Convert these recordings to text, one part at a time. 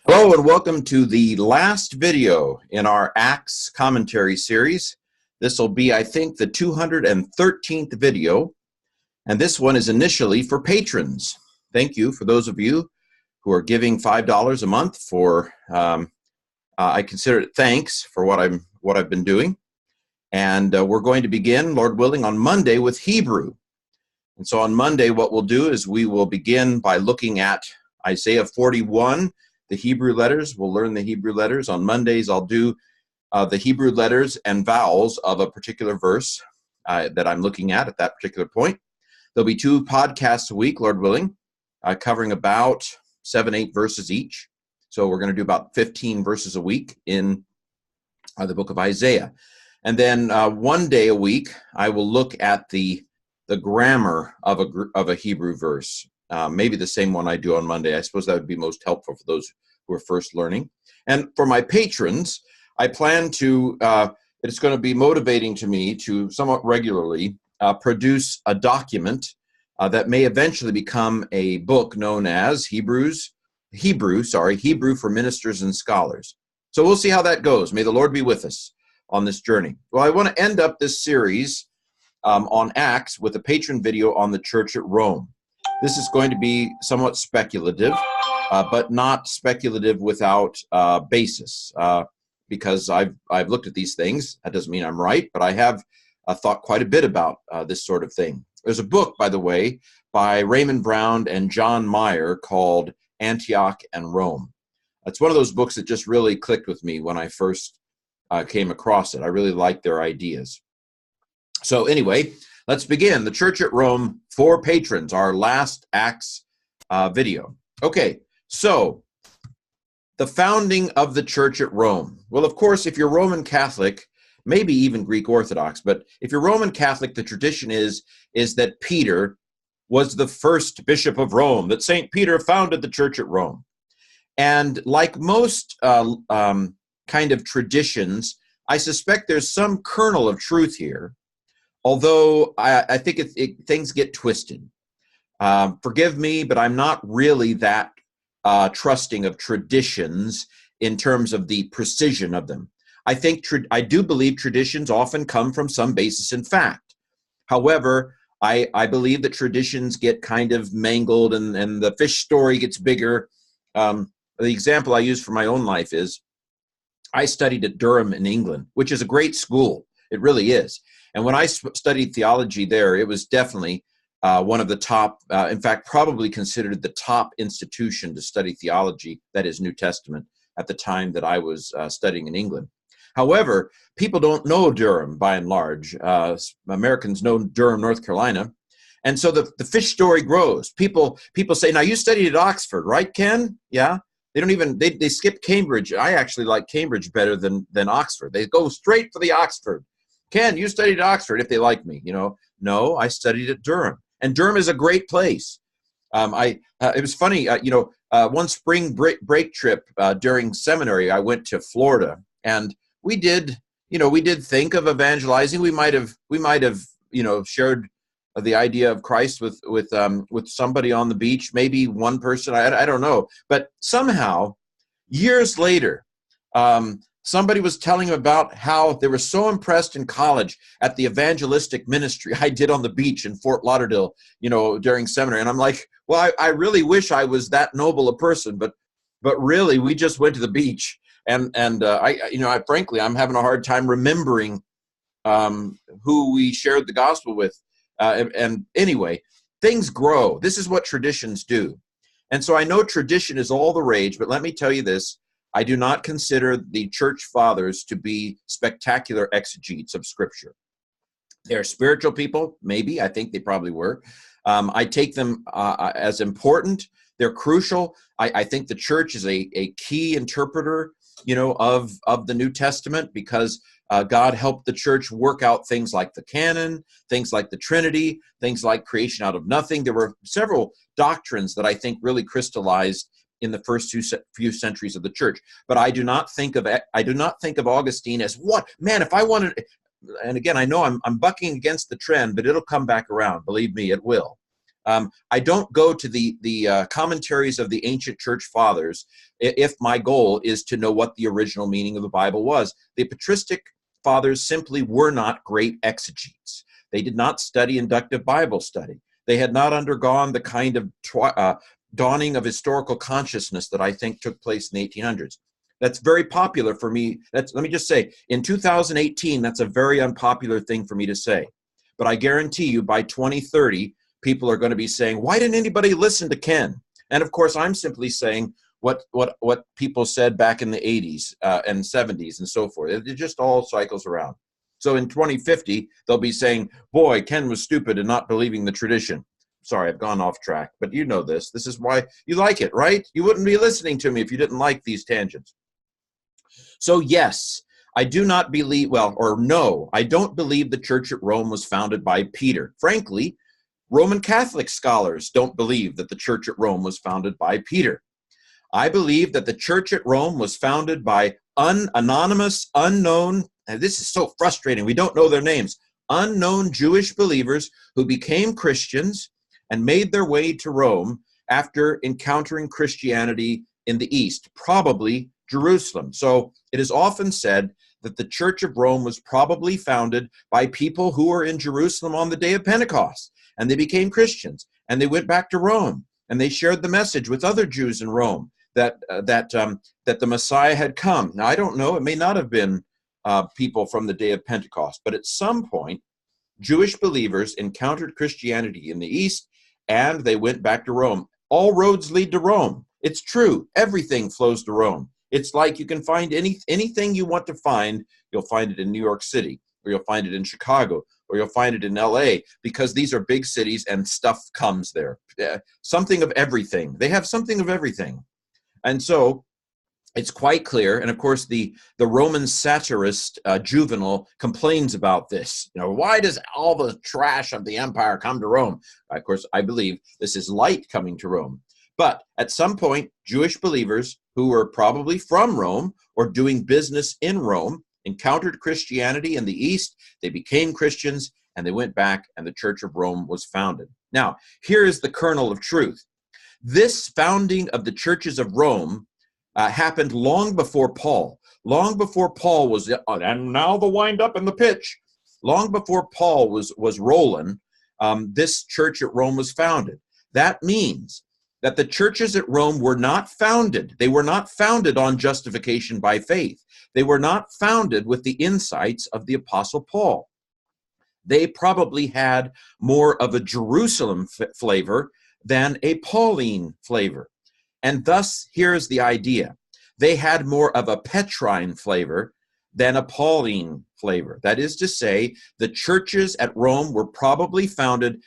Hello and welcome to the last video in our Acts commentary series. This will be, I think, the 213th video, and this one is initially for patrons. Thank you for those of you who are giving $5 a month for, I consider it thanks for what I've been doing. And we're going to begin, Lord willing, on Monday with Hebrew. And so on Monday, what we'll do is we will begin by looking at Isaiah 41, the Hebrew letters. We'll learn the Hebrew letters. On Mondays, I'll do the Hebrew letters and vowels of a particular verse that I'm looking at that particular point. There'll be 2 podcasts a week, Lord willing, covering about 7-8 verses each. So we're going to do about 15 verses a week in the book of Isaiah. And then 1 day a week, I will look at the grammar of a Hebrew verse. Maybe the same one I do on Monday. I suppose that would be most helpful for those who are first learning. And for my patrons, I plan to, it's going to be motivating to me to somewhat regularly produce a document that may eventually become a book known as Hebrew for Ministers and Scholars. So we'll see how that goes. May the Lord be with us on this journey. Well, I want to end up this series on Acts with a patron video on the church at Rome. This is going to be somewhat speculative, but not speculative without basis, because I've looked at these things. That doesn't mean I'm right, but I have thought quite a bit about this sort of thing. There's a book, by the way, by Raymond Brown and John Meyer called Antioch and Rome. It's one of those books that just really clicked with me when I first came across it. I really liked their ideas. So anyway, let's begin. The Church at Rome for patrons, our last Acts video. Okay, so the founding of the Church at Rome. Well, of course, if you're Roman Catholic, maybe even Greek Orthodox, but if you're Roman Catholic, the tradition is that Peter was the first bishop of Rome, that St. Peter founded the Church at Rome. And like most kind of traditions, I suspect there's some kernel of truth here. Although I think things get twisted. Forgive me, but I'm not really that trusting of traditions in terms of the precision of them. I do believe traditions often come from some basis in fact. However, I believe that traditions get kind of mangled and the fish story gets bigger. The example I use for my own life is I studied at Durham in England, which is a great school. It really is. And when I studied theology there, it was definitely one of the top, in fact, probably considered the top institution to study theology, that is New Testament, at the time that I was studying in England. However, people don't know Durham by and large. Americans know Durham, North Carolina. And so the fish story grows. People say, now you studied at Oxford, right, Ken? Yeah. They skip Cambridge. I actually like Cambridge better than Oxford. They go straight for the Oxford. Ken, you studied at Oxford, if they like me, No, I studied at Durham. And Durham is a great place. It was funny, one spring break trip during seminary, I went to Florida, and we did think of evangelizing. We might have shared the idea of Christ with somebody on the beach, maybe one person, I don't know. But somehow, years later, somebody was telling him about how they were so impressed in college at the evangelistic ministry I did on the beach in Fort Lauderdale, during seminary. And I'm like, well, I really wish I was that noble a person, but really, we just went to the beach. And frankly, I'm having a hard time remembering who we shared the gospel with. And anyway, things grow. This is what traditions do. And so I know tradition is all the rage, but let me tell you this. I do not consider the church fathers to be spectacular exegetes of Scripture. They're spiritual people, maybe. I think they probably were. I take them as important. They're crucial. I think the church is a key interpreter, of the New Testament because God helped the church work out things like the canon, things like the Trinity, things like creation out of nothing. There were several doctrines that I think really crystallized in the first few centuries of the church. But I do not think of Augustine as what? Man, if I wanted, and again, I know I'm bucking against the trend, but it'll come back around. Believe me, it will. I don't go to the commentaries of the ancient church fathers if my goal is to know what the original meaning of the Bible was. The patristic fathers simply were not great exegetes. They did not study inductive Bible study. They had not undergone the kind of dawning of historical consciousness that I think took place in the 1800s. That's very popular for me. Let me just say, in 2018, that's a very unpopular thing for me to say. But I guarantee you by 2030, people are going to be saying, why didn't anybody listen to Ken? And of course, I'm simply saying what people said back in the 80s and 70s and so forth. It just all cycles around. So in 2050, they'll be saying, boy, Ken was stupid in not believing the tradition. Sorry, I've gone off track, but you know this. This is why you like it, right? You wouldn't be listening to me if you didn't like these tangents. So yes, I do not believe, no, I don't believe the church at Rome was founded by Peter. Frankly, Roman Catholic scholars don't believe that the church at Rome was founded by Peter. I believe that the church at Rome was founded by anonymous, unknown, and this is so frustrating, we don't know their names, unknown Jewish believers who became Christians and made their way to Rome after encountering Christianity in the East, probably Jerusalem. So it is often said that the Church of Rome was probably founded by people who were in Jerusalem on the day of Pentecost, and they became Christians, and they went back to Rome, and they shared the message with other Jews in Rome that the Messiah had come. Now, I don't know, it may not have been people from the day of Pentecost, but at some point, Jewish believers encountered Christianity in the East, and they went back to Rome. All roads lead to Rome. It's true. Everything flows to Rome. It's like you can find anything you want to find, you'll find it in New York City, or you'll find it in Chicago, or you'll find it in LA, because these are big cities and stuff comes there. Something of everything. They have something of everything. And so it's quite clear, and of course the Roman satirist Juvenal complains about this. You know, why does all the trash of the empire come to Rome? Of course, I believe this is light coming to Rome. But at some point, Jewish believers who were probably from Rome or doing business in Rome encountered Christianity in the East, they became Christians, and they went back, and the Church of Rome was founded. Now, here is the kernel of truth. This founding of the churches of Rome happened long before Paul. Long before Paul was, and now the wind up and the pitch. Long before Paul was rolling, this church at Rome was founded. That means that the churches at Rome were not founded. They were not founded on justification by faith. They were not founded with the insights of the Apostle Paul. They probably had more of a Jerusalem flavor than a Pauline flavor. And thus, here's the idea. They had more of a Petrine flavor than a Pauline flavor. That is to say, the churches at Rome were probably founded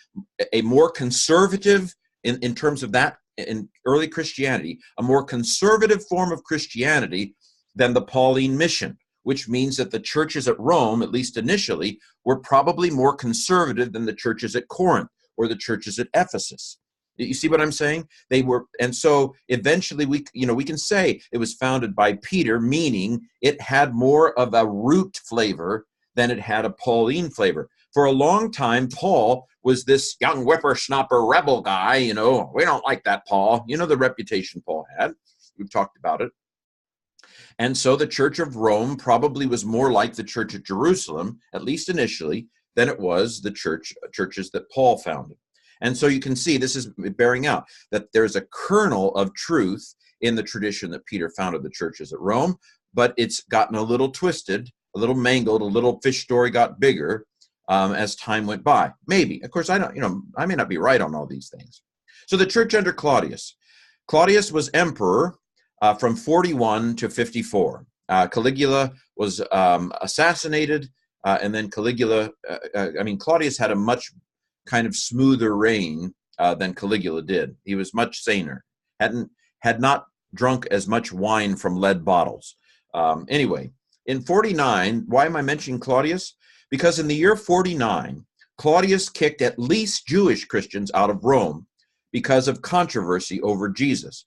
a more conservative, in terms of that, in early Christianity, a more conservative form of Christianity than the Pauline mission, which means that the churches at Rome, at least initially, were probably more conservative than the churches at Corinth or the churches at Ephesus. You see what I'm saying? They were, and so eventually we can say it was founded by Peter, meaning it had more of a root flavor than it had a Pauline flavor. For a long time, Paul was this young whippersnapper rebel guy. We don't like that, Paul. You know the reputation Paul had. We've talked about it. And so the Church of Rome probably was more like the Church at Jerusalem, at least initially, than it was the churches that Paul founded. And so you can see this is bearing out that there's a kernel of truth in the tradition that Peter founded the churches at Rome, but it's gotten a little twisted, a little mangled, a little fish story got bigger as time went by. Maybe. Of course, I may not be right on all these things. So the church under Claudius. Claudius was emperor from 41 to 54. Caligula was assassinated, and then Claudius had a much kind of smoother reign than Caligula did. He was much saner, had not drunk as much wine from lead bottles. Anyway, in 49, why am I mentioning Claudius? Because in the year 49, Claudius kicked at least Jewish Christians out of Rome because of controversy over Jesus.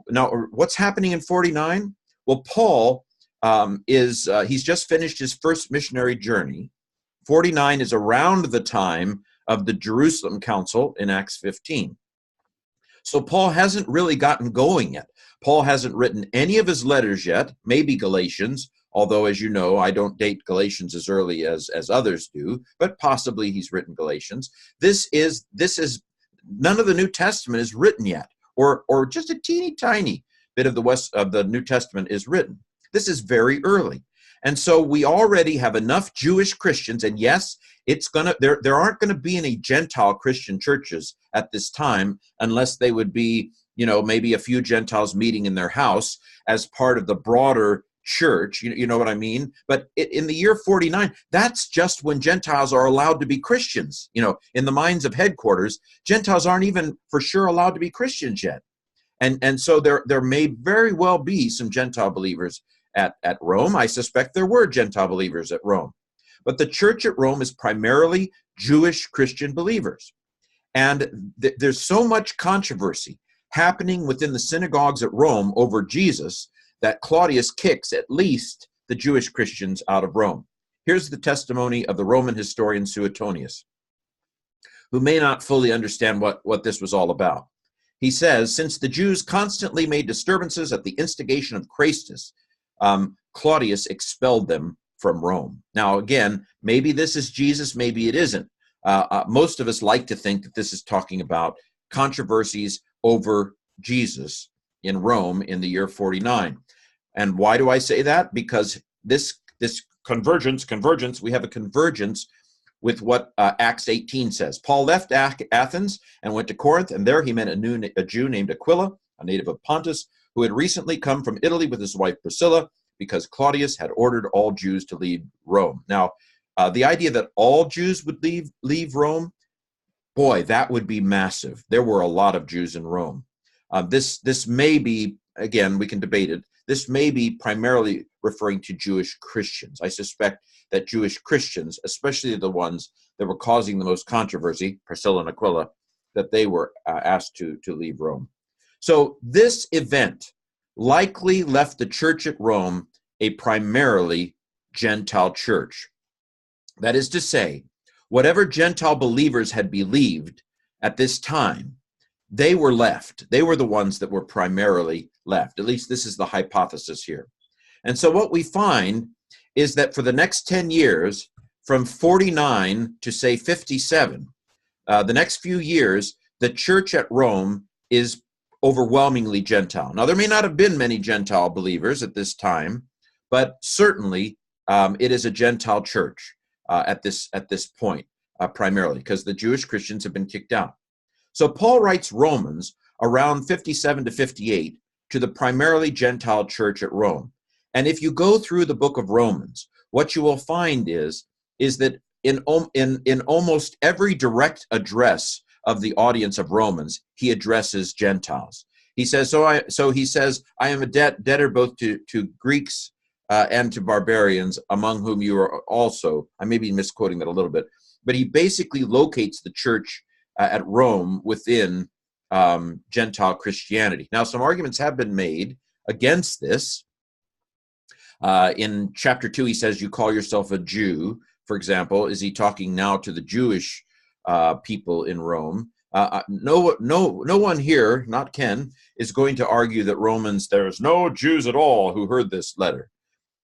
Now, what's happening in 49? Well, Paul he's just finished his first missionary journey. 49 is around the time of the Jerusalem Council in Acts 15. So Paul hasn't really gotten going yet. Paul hasn't written any of his letters yet, maybe Galatians, although, as you know, I don't date Galatians as early as others do, but possibly he's written Galatians. This is none of the New Testament is written yet, or just a teeny tiny bit of the New Testament is written. This is very early. And so we already have enough Jewish Christians, and yes, there aren't going to be any Gentile Christian churches at this time unless they would be, maybe a few Gentiles meeting in their house as part of the broader church, you know what I mean? But in the year 49, that's just when Gentiles are allowed to be Christians. In the minds of headquarters, Gentiles aren't even for sure allowed to be Christians yet. And so there may very well be some Gentile believers at Rome. I suspect there were Gentile believers at Rome. But the church at Rome is primarily Jewish Christian believers. And there's so much controversy happening within the synagogues at Rome over Jesus that Claudius kicks at least the Jewish Christians out of Rome. Here's the testimony of the Roman historian Suetonius, who may not fully understand what this was all about. He says, since the Jews constantly made disturbances at the instigation of Crassus, Claudius expelled them from Rome. Now, again, maybe this is Jesus, maybe it isn't. Most of us like to think that this is talking about controversies over Jesus in Rome in the year 49. And why do I say that? Because this convergence, we have a convergence with what Acts 18 says. Paul left Athens and went to Corinth, and there he met a Jew named Aquila, a native of Pontus, who had recently come from Italy with his wife Priscilla, because Claudius had ordered all Jews to leave Rome. Now, the idea that all Jews would leave Rome, boy, that would be massive. There were a lot of Jews in Rome. This may be, again, we can debate it, this may be primarily referring to Jewish Christians. I suspect that Jewish Christians, especially the ones that were causing the most controversy, Priscilla and Aquila, that they were asked to leave Rome. So this event likely left the church at Rome a primarily Gentile church. That is to say, whatever Gentile believers had believed at this time, they were left. They were the ones that were primarily left. At least this is the hypothesis here. And so what we find is that for the next 10 years, from 49 to say 57, the next few years, the church at Rome is overwhelmingly Gentile. Now, there may not have been many Gentile believers at this time, but certainly it is a Gentile church at this point, primarily, because the Jewish Christians have been kicked out. So Paul writes Romans around 57 to 58 to the primarily Gentile church at Rome. And if you go through the book of Romans, what you will find is that in almost every direct address of the audience of Romans, he addresses Gentiles. He says, he says, I am a debtor both to Greeks and to barbarians, among whom you are also. I may be misquoting that a little bit, but he basically locates the church at Rome within Gentile Christianity. Now, some arguments have been made against this. In chapter 2, he says, you call yourself a Jew, for example. Is he talking now to the Jewish people in Rome? No one here, not Ken, is going to argue that Romans, there's no Jews at all who heard this letter.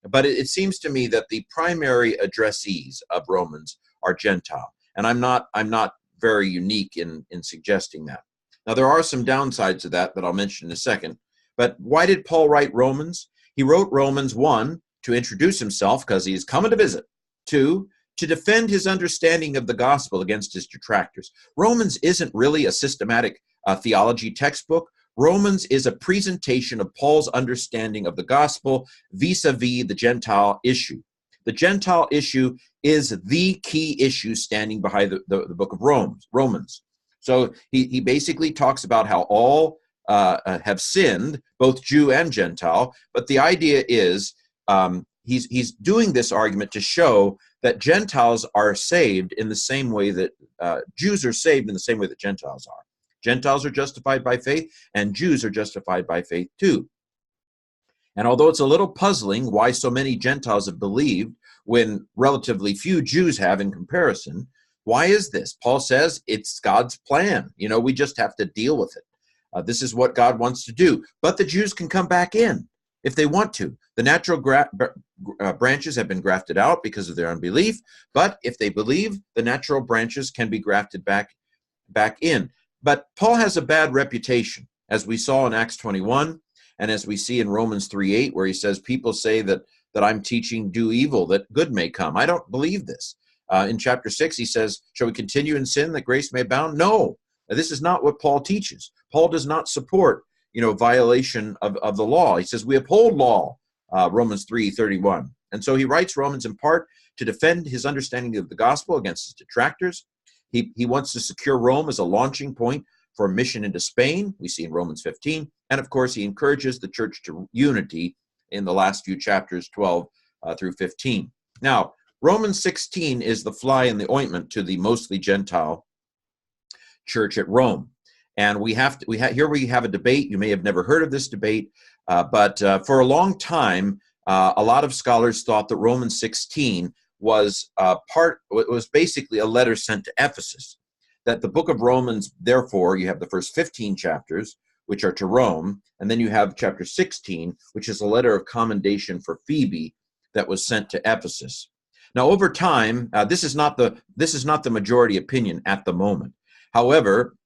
But it seems to me that the primary addressees of Romans are Gentile. And I'm not very unique in suggesting that. Now, there are some downsides to that I'll mention in a second. But why did Paul write Romans? He wrote Romans, 1, to introduce himself because he's coming to visit. 2, to defend his understanding of the gospel against his detractors. Romans isn't really a systematic theology textbook. Romans is a presentation of Paul's understanding of the gospel vis-a-vis the Gentile issue. The Gentile issue is the key issue standing behind the book of Romans. So he basically talks about how all have sinned, both Jew and Gentile, but the idea is he's doing this argument to show that Gentiles are saved in the same way that Jews are saved in the same way that Gentiles are. Gentiles are justified by faith, and Jews are justified by faith too. And although it's a little puzzling why so many Gentiles have believed when relatively few Jews have in comparison, Why is this? Paul says it's God's plan. You know, we just have to deal with it. This is what God wants to do. But the Jews can come back in if they want to. The natural branches have been grafted out because of their unbelief, but if they believe, the natural branches can be grafted back in. But Paul has a bad reputation, as we saw in Acts 21, and as we see in Romans 3:8, where he says, people say that I'm teaching do evil, that good may come. I don't believe this. In chapter 6, he says, shall we continue in sin that grace may abound? No, this is not what Paul teaches. Paul does not support, violation of the law. He says we uphold law, Romans 3:31. And so he writes Romans in part to defend his understanding of the gospel against his detractors. He wants to secure Rome as a launching point for a mission into Spain, we see in Romans 15. And of course, he encourages the church to unity in the last few chapters, 12 through 15. Now, Romans 16 is the fly in the ointment to the mostly Gentile church at Rome. And here we have a debate. You may have never heard of this debate, but for a long time, a lot of scholars thought that Romans 16 was basically a letter sent to Ephesus. That the book of Romans, therefore, you have the first 15 chapters, which are to Rome, and then you have chapter 16, which is a letter of commendation for Phoebe that was sent to Ephesus. Now, over time, this is not the majority opinion at the moment. However,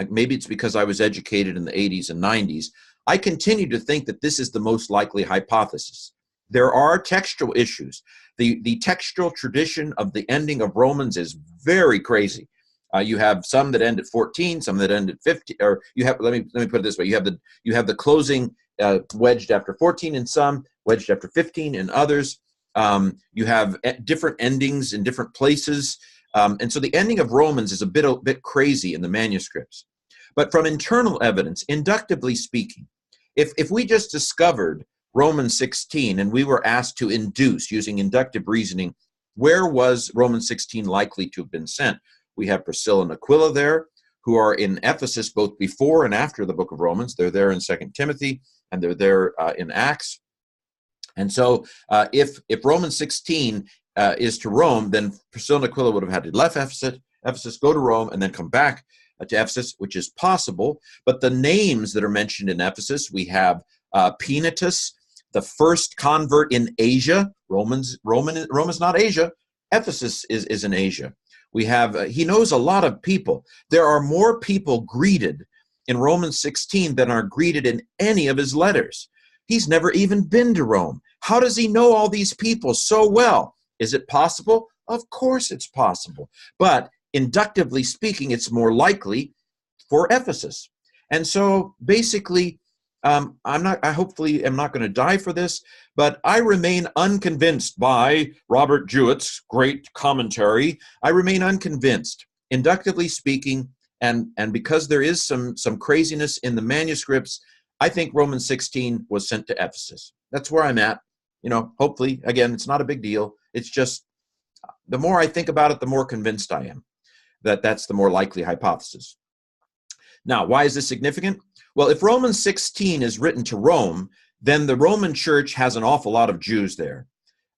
maybe it's because I was educated in the 80s and 90s, I continue to think that this is the most likely hypothesis. There are textual issues. The textual tradition of the ending of Romans is very crazy. You have some that end at 14, some that end at 15, or you have, let me put it this way, you have the closing wedged after 14 in some, wedged after 15 in others. You have different endings in different places. And so the ending of Romans is a bit crazy in the manuscripts. But from internal evidence, inductively speaking, if we just discovered Romans 16 and we were asked to induce, using inductive reasoning, where was Romans 16 likely to have been sent? We have Priscilla and Aquila there, who are in Ephesus both before and after the book of Romans. They're there in 2 Timothy, and they're there in Acts. And so if Romans 16 is to Rome, then Priscilla and Aquila would have had to left Ephesus, go to Rome, and then come back to Ephesus, which is possible. But the names that are mentioned in Ephesus, we have Penitus, the first convert in Asia. Rome is not Asia. Ephesus is in Asia. We have, he knows a lot of people. There are more people greeted in Romans 16 than are greeted in any of his letters. He's never even been to Rome. How does he know all these people so well? Is it possible? Of course it's possible. But inductively speaking, it's more likely for Ephesus. And so basically, I hopefully am not going to die for this, but I remain unconvinced by Robert Jewett's great commentary. I remain unconvinced, inductively speaking, and because there is some craziness in the manuscripts, I think Romans 16 was sent to Ephesus. That's where I'm at. Hopefully, again, it's not a big deal. It's just the more I think about it, the more convinced I am that that's the more likely hypothesis. Now, why is this significant? Well, if Romans 16 is written to Rome, then the Roman church has an awful lot of Jews there.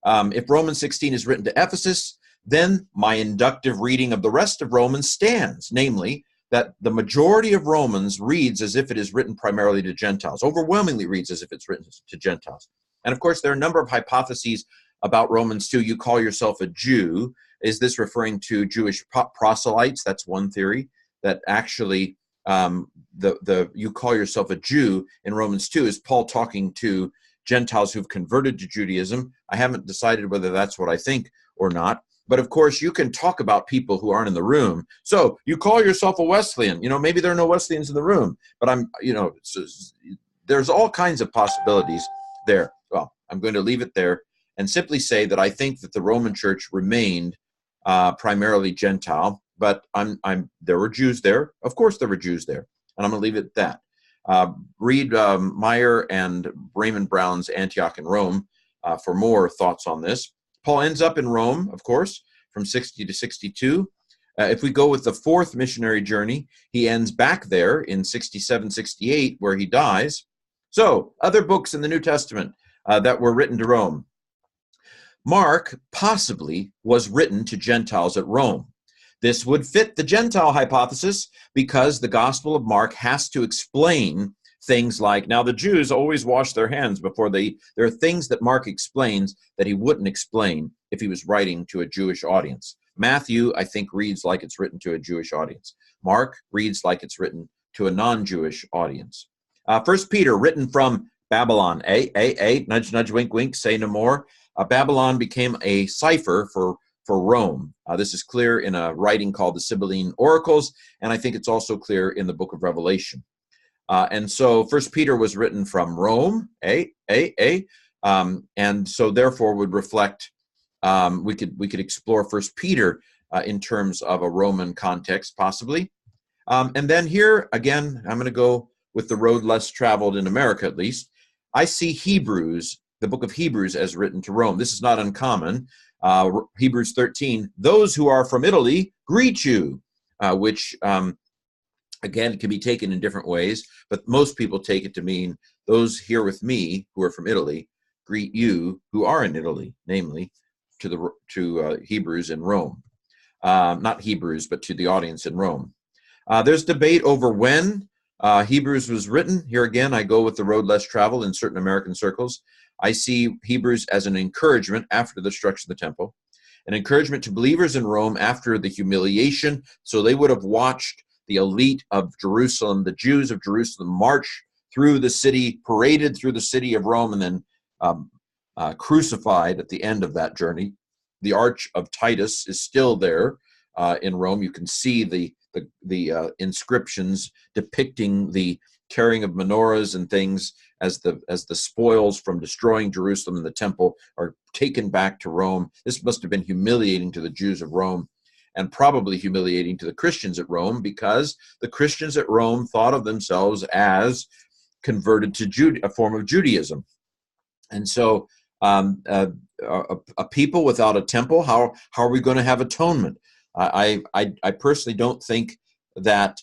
If Romans 16 is written to Ephesus, then my inductive reading of the rest of Romans stands, namely that the majority of Romans reads as if it is written primarily to Gentiles, overwhelmingly reads as if it's written to Gentiles. And of course, there are a number of hypotheses about Romans 2. You call yourself a Jew. Is this referring to Jewish proselytes? That's one theory, that actually you call yourself a Jew in Romans 2 is Paul talking to Gentiles who've converted to Judaism. I haven't decided whether that's what I think or not. But of course, you can talk about people who aren't in the room. So you call yourself a Wesleyan. Maybe there are no Wesleyans in the room, but there's all kinds of possibilities there. Well, I'm going to leave it there and simply say that I think that the Roman church remained primarily Gentile. But there were Jews there. Of course there were Jews there. And I'm going to leave it at that. Read Meyer and Raymond Brown's Antioch and Rome for more thoughts on this. Paul ends up in Rome, of course, from 60 to 62. If we go with the fourth missionary journey, he ends back there in 67, 68, where he dies. So, other books in the New Testament that were written to Rome. Mark possibly was written to Gentiles at Rome. This would fit the Gentile hypothesis because the Gospel of Mark has to explain things like, now the Jews always wash their hands before there are things that Mark explains that he wouldn't explain if he was writing to a Jewish audience. Matthew, I think, reads like it's written to a Jewish audience. Mark reads like it's written to a non-Jewish audience. 1 Peter, written from Babylon, nudge, nudge, wink, wink, say no more. Babylon became a cipher for Rome. This is clear in a writing called the Sibylline Oracles, and I think it's also clear in the book of Revelation. And so 1 Peter was written from Rome, and so therefore would reflect, we could explore 1 Peter in terms of a Roman context, possibly. And then here, again, I'm going to go with the road less traveled in America, at least. I see Hebrews, the book of Hebrews, as written to Rome. This is not uncommon. Hebrews 13, those who are from Italy greet you, which, again, can be taken in different ways, but most people take it to mean those here with me who are from Italy greet you who are in Italy, namely to Hebrews in Rome. Not Hebrews, but to the audience in Rome. There's debate over when Hebrews was written. Here again, I go with the road less traveled in certain American circles. I see Hebrews as an encouragement after the destruction of the temple, an encouragement to believers in Rome after the humiliation. So they would have watched the elite of Jerusalem, the Jews of Jerusalem, march through the city, paraded through the city of Rome, and then crucified at the end of that journey. The Arch of Titus is still there in Rome. You can see the inscriptions depicting the carrying of menorahs and things as the spoils from destroying Jerusalem and the temple are taken back to Rome. This must have been humiliating to the Jews of Rome, and probably humiliating to the Christians at Rome, because the Christians at Rome thought of themselves as converted to a form of Judaism. And so a people without a temple, how are we going to have atonement? I personally don't think that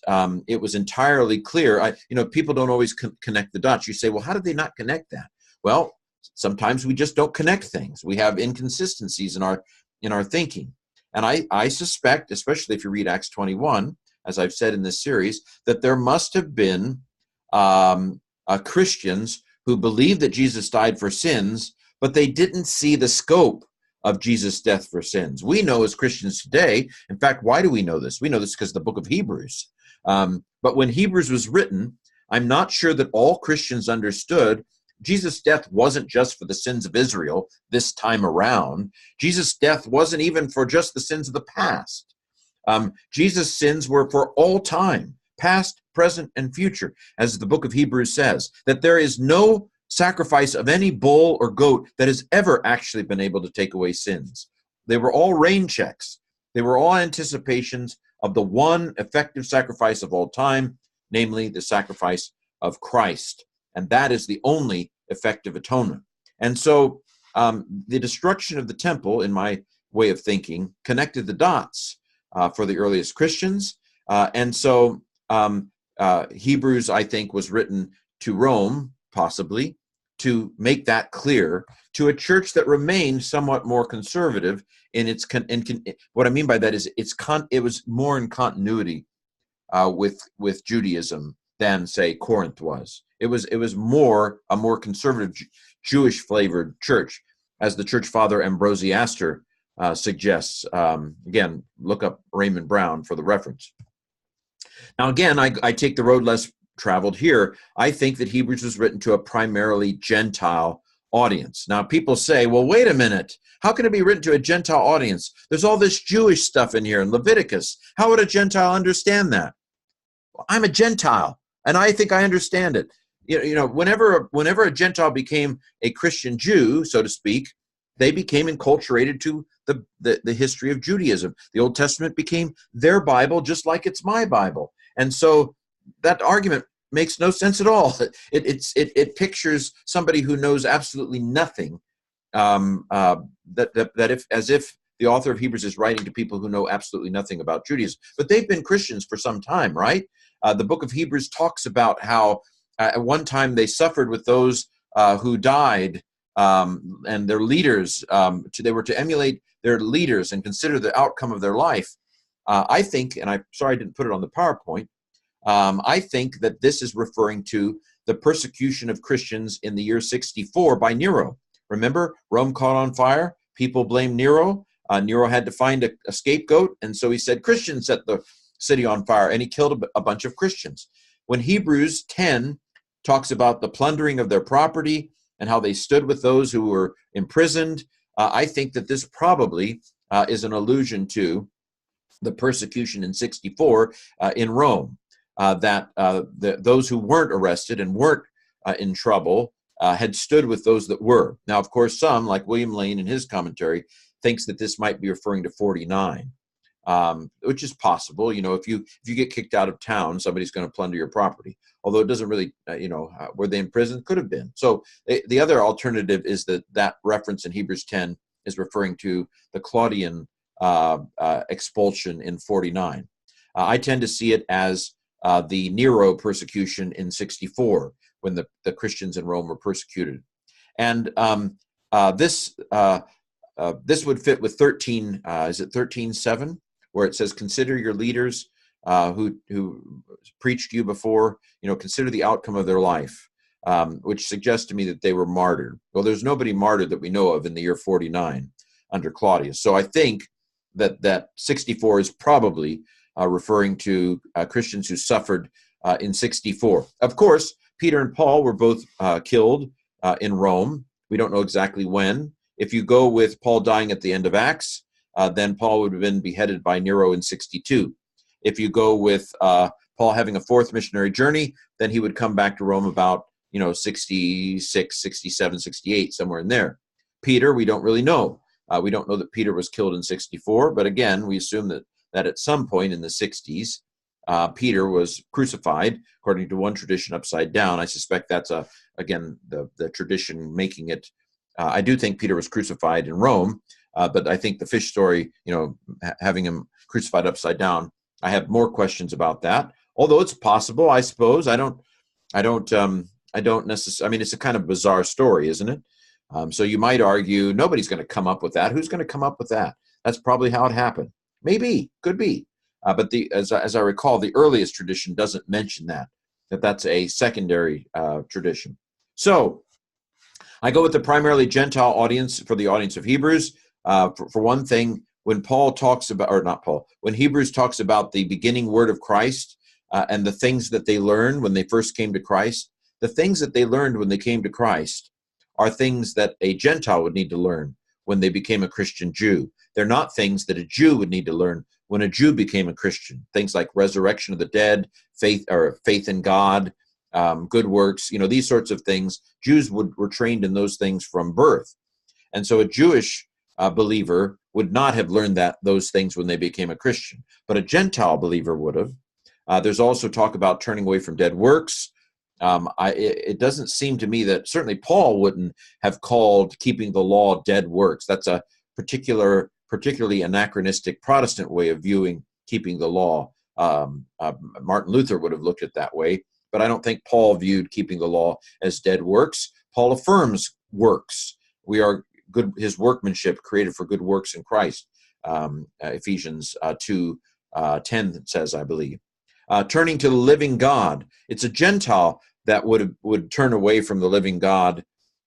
it was entirely clear. People don't always connect the dots. You say, well, how did they not connect that? Well, sometimes we just don't connect things. We have inconsistencies in our thinking. And I suspect, especially if you read Acts 21, as I've said in this series, that there must have been Christians who believed that Jesus died for sins, but they didn't see the scope of Jesus' death for sins. We know as Christians today, in fact, why do we know this? We know this because of the book of Hebrews. But when Hebrews was written, I'm not sure that all Christians understood Jesus' death wasn't just for the sins of Israel this time around. Jesus' death wasn't even for just the sins of the past. Jesus' sins were for all time, past, present, and future, as the book of Hebrews says, that there is no sacrifice of any bull or goat that has ever actually been able to take away sins. They were all rain checks. They were all anticipations of the one effective sacrifice of all time, namely the sacrifice of Christ. And that is the only effective atonement. And so the destruction of the temple, in my way of thinking, connected the dots for the earliest Christians. And so Hebrews, I think, was written to Rome, possibly, to make that clear to a church that remained somewhat more conservative in its. What I mean by that is it was more in continuity with Judaism than, say, Corinth was. It was more a more conservative Jewish flavored church, as the church father Ambrosiaster suggests. Again, look up Raymond Brown for the reference. Now, again, I take the road less traveled here. I think that Hebrews was written to a primarily Gentile audience. Now, people say, well, wait a minute. How can it be written to a Gentile audience? There's all this Jewish stuff in here in Leviticus. How would a Gentile understand that? Well, I'm a Gentile, and I think I understand it. Whenever a Gentile became a Christian Jew, so to speak, they became enculturated to the history of Judaism. The Old Testament became their Bible, just like it's my Bible. And so that argument makes no sense at all. It pictures somebody who knows absolutely nothing, as if the author of Hebrews is writing to people who know absolutely nothing about Judaism. But they've been Christians for some time, right? The book of Hebrews talks about how at one time they suffered with those who died, and their leaders. They were to emulate their leaders and consider the outcome of their life. I think, and I'm sorry I didn't put it on the PowerPoint, I think that this is referring to the persecution of Christians in the year 64 by Nero. Remember, Rome caught on fire. People blamed Nero. Nero had to find a scapegoat, and so he said Christians set the city on fire, and he killed a bunch of Christians. When Hebrews 10 talks about the plundering of their property and how they stood with those who were imprisoned, I think that this probably is an allusion to the persecution in 64 in Rome, that those who weren't arrested and weren't in trouble had stood with those that were. Now, of course, some, like William Lane in his commentary, thinks that this might be referring to 49, which is possible. You know, if you get kicked out of town, somebody's going to plunder your property. Although it doesn't really, were they in prison? Could have been. So the other alternative is that reference in Hebrews 10 is referring to the Claudian expulsion in 49. I tend to see it as the Nero persecution in 64, when the Christians in Rome were persecuted. And this would fit with 13, is it 13:7, where it says, consider your leaders who preached to you before, consider the outcome of their life, which suggests to me that they were martyred. Well, there's nobody martyred that we know of in the year 49 under Claudius. So I think that 64 is probably referring to Christians who suffered in 64. Of course, Peter and Paul were both killed in Rome. We don't know exactly when. If you go with Paul dying at the end of Acts, then Paul would have been beheaded by Nero in 62. If you go with Paul having a fourth missionary journey, then he would come back to Rome about 66, 67, 68, somewhere in there. Peter, we don't really know. We don't know that Peter was killed in 64, but again, we assume that at some point in the 60s, Peter was crucified, according to one tradition, upside down. I suspect that's, again, the tradition making it. I do think Peter was crucified in Rome, but I think the fish story, having him crucified upside down, I have more questions about that. Although it's possible, I suppose. I don't necessarily. I mean, it's a kind of bizarre story, isn't it? So you might argue nobody's going to come up with that. Who's going to come up with that? That's probably how it happened. Maybe, could be. But as I recall, the earliest tradition doesn't mention that's a secondary tradition. So I go with the primarily Gentile audience for the audience of Hebrews. For one thing, when when Hebrews talks about the beginning word of Christ and the things that they learned when they first came to Christ, the things that they learned when they came to Christ are things that a Gentile would need to learn when they became a Christian Jew. They're not things that a Jew would need to learn when a Jew became a Christian. Things like resurrection of the dead, faith in God, good works, these sorts of things. Jews were trained in those things from birth. And so a Jewish believer would not have learned those things when they became a Christian, but a Gentile believer would have. There's also talk about turning away from dead works. It doesn't seem to me that certainly Paul wouldn't have called keeping the law dead works. That's a particularly anachronistic Protestant way of viewing keeping the law. Martin Luther would have looked at it that way, but I don't think Paul viewed keeping the law as dead works. Paul affirms works. We are good, his workmanship created for good works in Christ. Ephesians 2:10 says, I believe. Turning to the living God. It's a Gentile that would turn away from the living God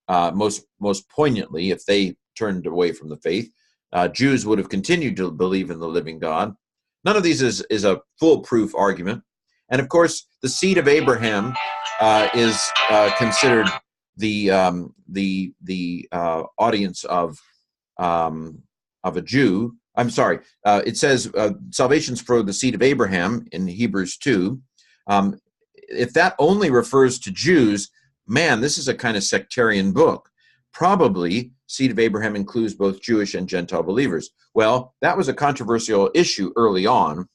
most poignantly if they turned away from the faith. Jews would have continued to believe in the living God. None of these is a foolproof argument. And of course, the seed of Abraham is considered the audience of a Jew. I'm sorry. It says salvation's for the seed of Abraham in Hebrews 2. If that only refers to Jews, man, this is a kind of sectarian book. Probably seed of Abraham includes both Jewish and Gentile believers. Well, that was a controversial issue early on.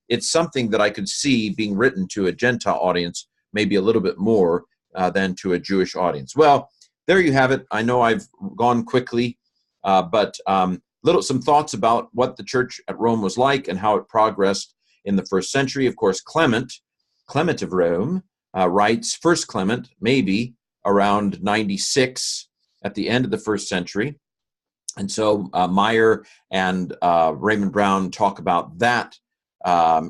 It's something that I could see being written to a Gentile audience, maybe a little bit more than to a Jewish audience. Well, there you have it. I know I've gone quickly, but some thoughts about what the church at Rome was like and how it progressed in the first century. Of course, Clement of Rome, writes, First Clement, maybe around 96 at the end of the first century. And so Meyer and Raymond Brown talk about that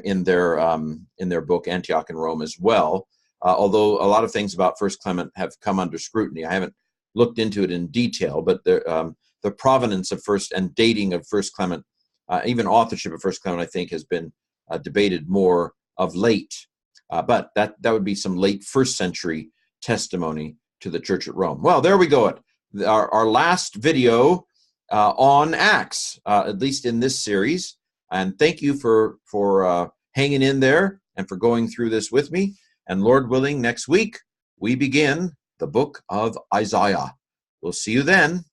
in their book Antioch and Rome as well. Although a lot of things about First Clement have come under scrutiny. I haven't looked into it in detail, but the provenance of First and dating of First Clement, even authorship of First Clement, I think has been debated more of late. But that would be some late first century testimony to the Church at Rome. Well, there we go. Our last video on Acts, at least in this series. And thank you for hanging in there and for going through this with me. And Lord willing, next week we begin the book of Isaiah. We'll see you then.